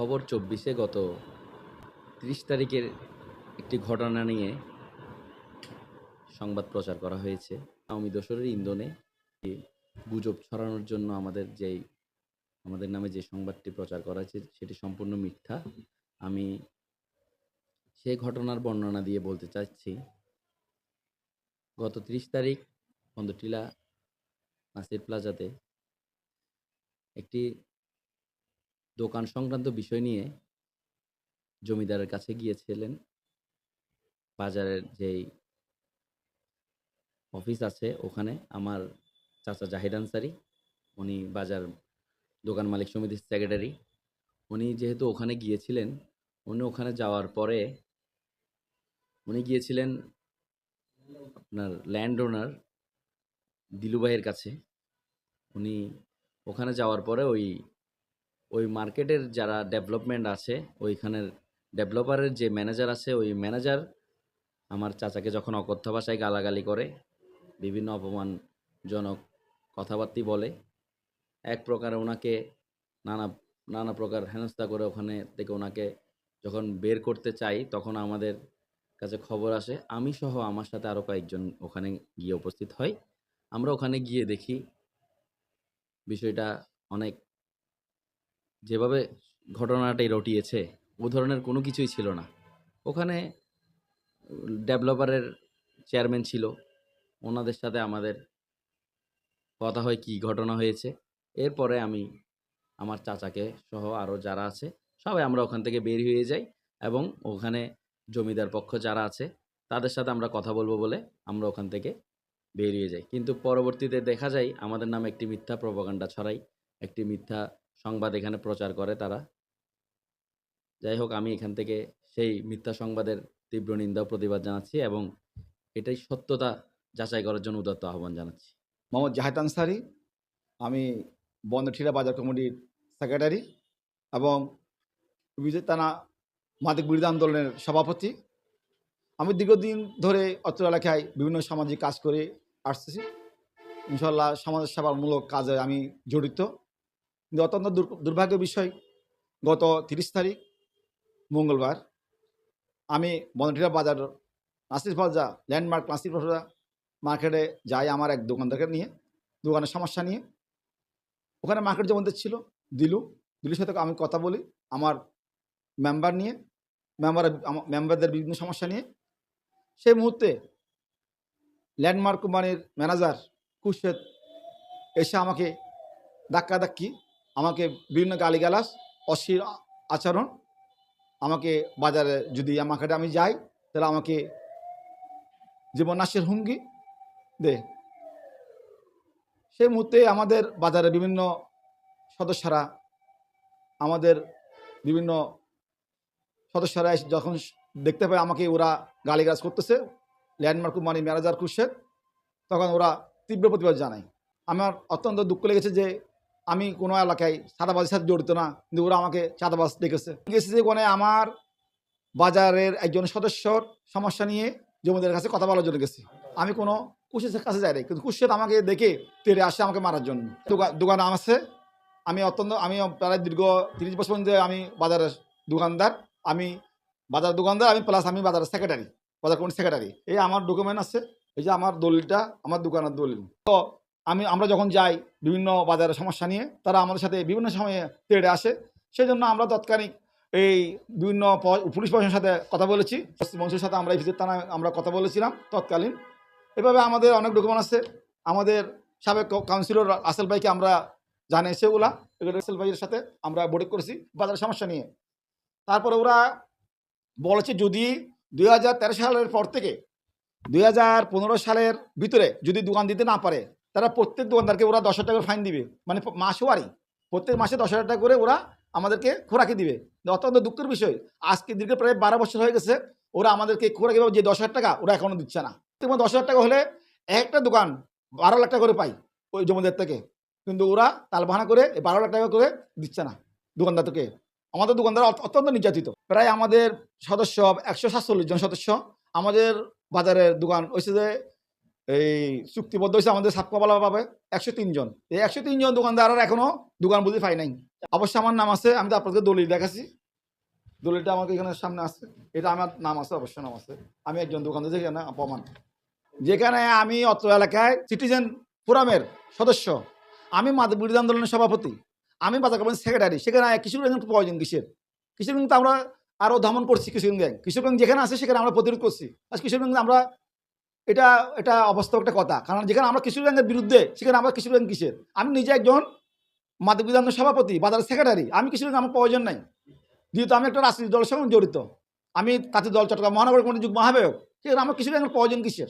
খবর ২৪-এ গত ৩০ তারিখের একটি ঘটনা নিয়ে সংবাদ প্রচার করা হয়েছে। আওয়ামী দোসরের ইন্ধনে এই গুজব ছড়ানোর জন্য আমাদের নামে যে সংবাদটি প্রচার করা হয়েছে সেটি সম্পূর্ণ মিথ্যা। আমি সেই ঘটনার বর্ণনা দিয়ে বলতে চাচ্ছি, গত ৩০ তারিখ বন্দরটিলা নাসির প্লাজাতে একটি দোকান সংক্রান্ত বিষয় নিয়ে জমিদারের কাছে গিয়েছিলেন। বাজারের যেই অফিস আছে ওখানে আমার চাচা জাহিদ আনসারী, উনি বাজার দোকান মালিক সমিতির সেক্রেটারি। উনি যেহেতু ওখানে গিয়েছিলেন, উনি ওখানে যাওয়ার পরে উনি গিয়েছিলেন আপনার ল্যান্ড ওনার দিলু ভাইয়ের কাছে। উনি ওখানে যাওয়ার পরে ওই মার্কেটের যারা ডেভেলপমেন্ট আছে, ওইখানের ডেভেলপারের যে ম্যানেজার আছে, ওই ম্যানেজার আমার চাচাকে যখন অকথ্য ভাষায় গালাগালি করে, বিভিন্ন অপমানজনক কথাবার্তা বলে, এক প্রকার ওনাকে নানা নানা প্রকার হেনস্থা করে ওখানে থেকে ওনাকে যখন বের করতে চাই, তখন আমাদের কাছে খবর আসে। আমি সহ আমার সাথে আরও কয়েকজন ওখানে গিয়ে উপস্থিত হই। আমরা ওখানে গিয়ে দেখি বিষয়টা অনেক, যেভাবে ঘটনাটাই রটিয়েছে ও ধরনের কোনো কিছুই ছিল না। ওখানে ডেভেলপারের চেয়ারম্যান ছিল, ওনাদের সাথে আমাদের কথা হয় কী ঘটনা হয়েছে। এরপরে আমি আমার চাচাকে সহ আরও যারা আছে সবাই আমরা ওখান থেকে বের হয়ে যাই এবং ওখানে জমিদার পক্ষ যারা আছে তাদের সাথে আমরা কথা বলবো বলে আমরা ওখান থেকে বেরিয়ে যাই। কিন্তু পরবর্তীতে দেখা যায় আমাদের নামে একটি মিথ্যা প্রপাগান্ডা ছড়ায়, একটি মিথ্যা সংবাদ এখানে প্রচার করে তারা। যাই হোক, আমি এখান থেকে সেই মিথ্যা সংবাদের তীব্র নিন্দা ও প্রতিবাদ জানাচ্ছি এবং এটাই সত্যতা যাচাই করার জন্য উদাত্ত আহ্বান জানাচ্ছি। মোহাম্মদ জাহিদ আনসারী, আমি বন্দরঠিলা বাজার কমিটির সেক্রেটারি এবং বিজয় থানা মাদক বিরোধী আন্দোলনের সভাপতি। আমি দীর্ঘদিন ধরে অত্র এলাকায় বিভিন্ন সামাজিক কাজ করে আসতেছি। ইনশাল্লাহ সমাজ সেবামূলক কাজে আমি জড়িত। কিন্তু অত্যন্ত দুর্ভাগ্য বিষয়, গত 30 তারিখ মঙ্গলবার আমি বন্দরঠিলা বাজার Nasir plaza landmark Nasir plaza মার্কেটে যাই আমার এক দোকানদারকে নিয়ে, দোকানের সমস্যা নিয়ে। ওখানে মার্কেট যেমন ছিল দিলুর সাথে আমি কথা বলি আমার মেম্বার নিয়ে, মেম্বারদের বিভিন্ন সমস্যা নিয়ে। সেই মুহূর্তে ল্যান্ডমার্ক কোম্পানির ম্যানেজার খুরশেদ এসে আমাকে ধাক্কি, আমাকে বিভিন্ন গালিগালাজ, অশ্লীল আচরণ, আমাকে বাজারে যদি মার্কেটে আমি যাই তাহলে আমাকে জীবনাশের হুমকি দে। সেই মুহূর্তে আমাদের বাজারে বিভিন্ন সদস্যরা যখন দেখতে পায় আমাকে ওরা গালিগালাজ করতেছে, ল্যান্ডমার্ক কোম্পানি ম্যানেজার খুরশেদ, তখন ওরা তীব্র প্রতিবাদ জানায়। আমার অত্যন্ত দুঃখ লেগেছে যে আমি কোনো এলাকায় চাঁদাবাজির সাথে জড়িত না, কিন্তু ওরা আমাকে চাঁদাবাজ দেখেছে। যে ওখানে আমার বাজারের একজন সদস্যর সমস্যা নিয়ে জমিদারের কাছে কথা বলার জন্য গেছি। আমি কোনো খুরশেদের কাছে যাই নাই, কিন্তু খুরশেদ আমাকে দেখে তেড়ে আসে আমাকে মারার জন্য। দোকান আছে, আমি প্রায় দীর্ঘ 30 বছর পর্যন্ত আমি বাজারের দোকানদার। আমি বাজার দোকানদার, আমি প্লাস আমি বাজারের সেক্রেটারি, বাজার কমিটির সেক্রেটারি। এই আমার ডকুমেন্ট আছে, এই যে আমার দলিলটা আমার দোকানের দলিল। তো আমরা যখন যাই বিভিন্ন বাজারের সমস্যা নিয়ে, তারা আমাদের সাথে বিভিন্ন সময়ে তেড়ে আসে। সেই জন্য আমরা তৎকালীন এই বিভিন্ন পুলিশ প্রশাসনের সাথে কথা বলেছি, মন্ত্রীর সাথে আমরা ভিজিট থানায় আমরা কথা বলেছিলাম তৎকালীন। এভাবে আমাদের অনেক ডকুমেন্ট আছে। আমাদের সাবেক কাউন্সিলর রাসেল ভাইকে আমরা জানে, সেগুলা রাসেল ভাইয়ের সাথে আমরা বৈঠক করেছি বাজারের সমস্যা নিয়ে। তারপরে ওরা বলেছে যদি 2013 সালের পর থেকে 2015 সালের ভিতরে যদি দোকান দিতে না পারে, তারা প্রত্যেক দোকানদারকে ওরা 10,000 টাকা ফাইন দিবে, মানে মাসওয়ারি প্রত্যেক মাসে 10,000 টাকা করে ওরা আমাদেরকে খোরাকি দিবে। অত্যন্ত দুঃখের বিষয়, আজকে দীর্ঘ প্রায় 12 বছর হয়ে গেছে ওরা আমাদেরকে খোরাকি যে 10,000 টাকা ওরা এখনো দিচ্ছে না। 10,000 টাকা হলে একটা দোকান 12 লাখ টাকা করে পাই ওই জমিদার থেকে, কিন্তু ওরা তালবাহানা করে 12 লাখ টাকা করে দিচ্ছে না দোকানদার থেকে। আমাদের দোকানদার অত্যন্ত নির্যাতিত। প্রায় আমাদের সদস্য 147 জন সদস্য। আমাদের বাজারের দোকান হচ্ছে যে এই চুক্তিবদ্ধ হয়েছে আমাদের সাপকাওয়ালা পাবে 103 জন। এই 103 জন দোকানদাররা এখনো দোকান বুঝে পাই নাই। অবশ্য আমার নাম আছে, আমি তো আপনাদের দলিল দেখাচ্ছি। দলিলটা আমাকে এখানে সামনে আছে, এটা আমার নাম আছে, অবশ্য নাম আছে। আমি একজন দোকানদার, যেখানে প্রমাণ, যেখানে আমি অত্র এলাকায় সিটিজেন ফোরামের সদস্য, আমি মাদক বিরোধী আন্দোলনের সভাপতি, আমি বাজার কমিটির সেক্রেটারি। সেখানে কিশোর গ্যাং প্রয়োজন কিসের? কিশোর গ্যাং তো আমরা আরও দমন করছি। কিশোর গ্যাং যেখানে আছে সেখানে আমরা প্রতিরোধ করছি। আজ কিশোর গ্যাং আমরা এটা এটা অবাস্তব একটা কথা। কারণ যেখানে আমরা কিশোর গ্যাংয়ের বিরুদ্ধে, সেখানে আমরা কিশোর গ্যাং কিসের? আমি নিজে একজন মাদক বিরোধী আন্দোলনের সভাপতি, বাজারের সেক্রেটারি। আমি কিশোর গ্যাং আমার প্রয়োজন নাই। যেহেতু আমি একটা রাজনৈতিক দলের সঙ্গে জড়িত, আমি তাঁতের দল চট্টগ্রাম মহানগর কমিটির যুগ্ম আহ্বায়ক, সেখানে আমার কিশোর গ্যাংয়ের প্রয়োজন কিসের?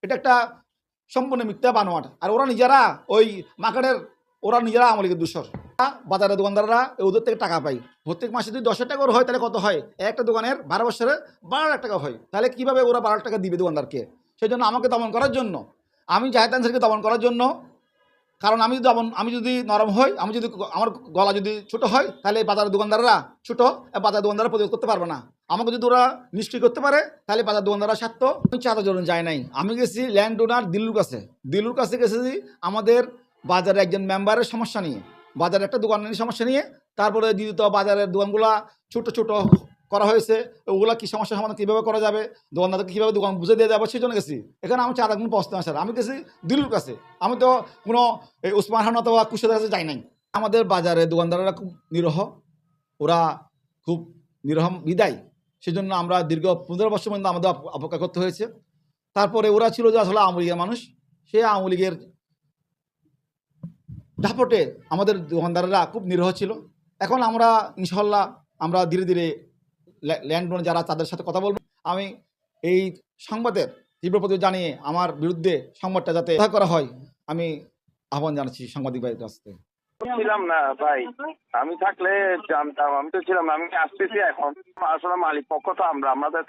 এটা একটা সম্পূর্ণ মিথ্যা বানোয়াট। আর ওরা নিজেরা ওই মার্কেটের, ওরা নিজেরা আওয়ামী লীগের দূষর। বাজারের দোকানদাররা ওদের থেকে টাকা পায়। প্রত্যেক মাসে যদি 10,000 টাকা হয়, তাহলে কত হয়? একটা দোকানের 12 বছরে 12 লাখ টাকা হয়। তাহলে কীভাবে ওরা 12 লাখ টাকা দিবে দোকানদারকে? সেই জন্য আমাকে দমন করার জন্য, আমি জাহেদ আনসারকে দমন করার জন্য, কারণ আমি যদি নরম হই, আমার গলা যদি ছোট হয়, তাহলে বাজারের দোকানদাররা ছোট, বাজার দোকানদাররা প্রতিরোধ করতে পারবে না। আমাকে যদি ওরা নিষ্ক্রিয় করতে পারে, তাহলে বাজার দোকানদাররা স্বার্থ। আমি চাঁদা জন্য যাই নাই, আমি গেছি ল্যান্ড ওনার দিল্লুর কাছে গেছি আমাদের বাজারে একজন মেম্বারের সমস্যা নিয়ে, বাজারে একটা দোকানের সমস্যা নিয়ে। তারপরে দ্বিতীয়ত বাজারের দোকানগুলা ছোট ছোট করা হয়েছে, ওগুলা কি সমস্যার সমাধান কীভাবে করা যাবে, দোকানদারকে কীভাবে দোকান বুঝে দিয়ে যাবে, সেই জন্য গেছি। এখানে আমি চাঁদা কোনো প্রশ্ন আছে, আমি গেছি দিল্লুর কাছে। আমি তো কোনো এই ওসমান খান অথবা কুশাদের কাছে যাই নাই। আমাদের বাজারে দোকানদাররা খুব নিরহ, ওরা খুব নিরহ বিদায়। সেই জন্য আমরা দীর্ঘ 15 বছর পর্যন্ত আমাদের অপেক্ষা করতে হয়েছে। তারপরে ওরা ছিল যে আসলে আওয়ামী লীগের মানুষ, সেই আওয়ামী লীগের দাপটে আমাদের দোকানদাররা খুব নিরহ ছিল। এখন আমরা ইনশাল্লাহ আমরা ধীরে ধীরে ল্যান্ডলর্ড যারা, তাদের সাথে কথা বলবো। আমি এই সংবাদের তীব্র প্রতিবাদ জানিয়ে আমার বিরুদ্ধে সংবাদটা যাতে করা হয়, আমি আহ্বান জানাচ্ছি সাংবাদিক ভাইয়ের কাছ থেকে। ছিলাম না ভাই, আমি থাকলে জানতাম। আমি তো ছিলাম না, আমি আসতেছি এখন। আসলে মালিক পক্ষ তো আমাদের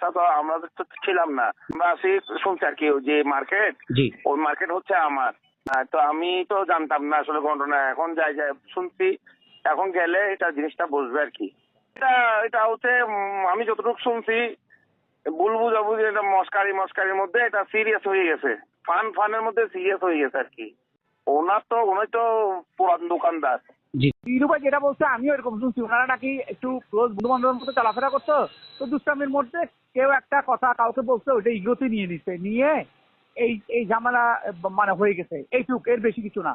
তো ছিলাম না। আমরা আসি শুনছি আর কি, যে মার্কেট, ওই মার্কেট হচ্ছে আমার। তো আমি তো জানতাম না আসলে ঘটনা। এখন যাই শুনছি, এখন গেলে এটা জিনিসটা বুঝবে আর কি। এটা হচ্ছে আমি যতটুকু শুনছি, ভুল বুঝাবুঝি, এটা মস্কারির মধ্যে এটা সিরিয়াস হয়ে গেছে। ফানের মধ্যে সিরিয়াস হয়ে গেছে আর কি। উনি তো পুরান দোকানদার। ভাই যেটা বলছে আমিও এরকম শুনছি, ওনারা নাকি একটু ক্লোজ বন্ধু বান্ধবের মধ্যে চলাফেরা করতো। তো দুষ্টামির মধ্যে কেউ একটা কথা কাউকে বলছে, ওইটা ইগোতে নিয়ে নিচ্ছে, নিয়ে এই ঝামেলা মানে হয়ে গেছে। এইটুক, এর বেশি কিছু না।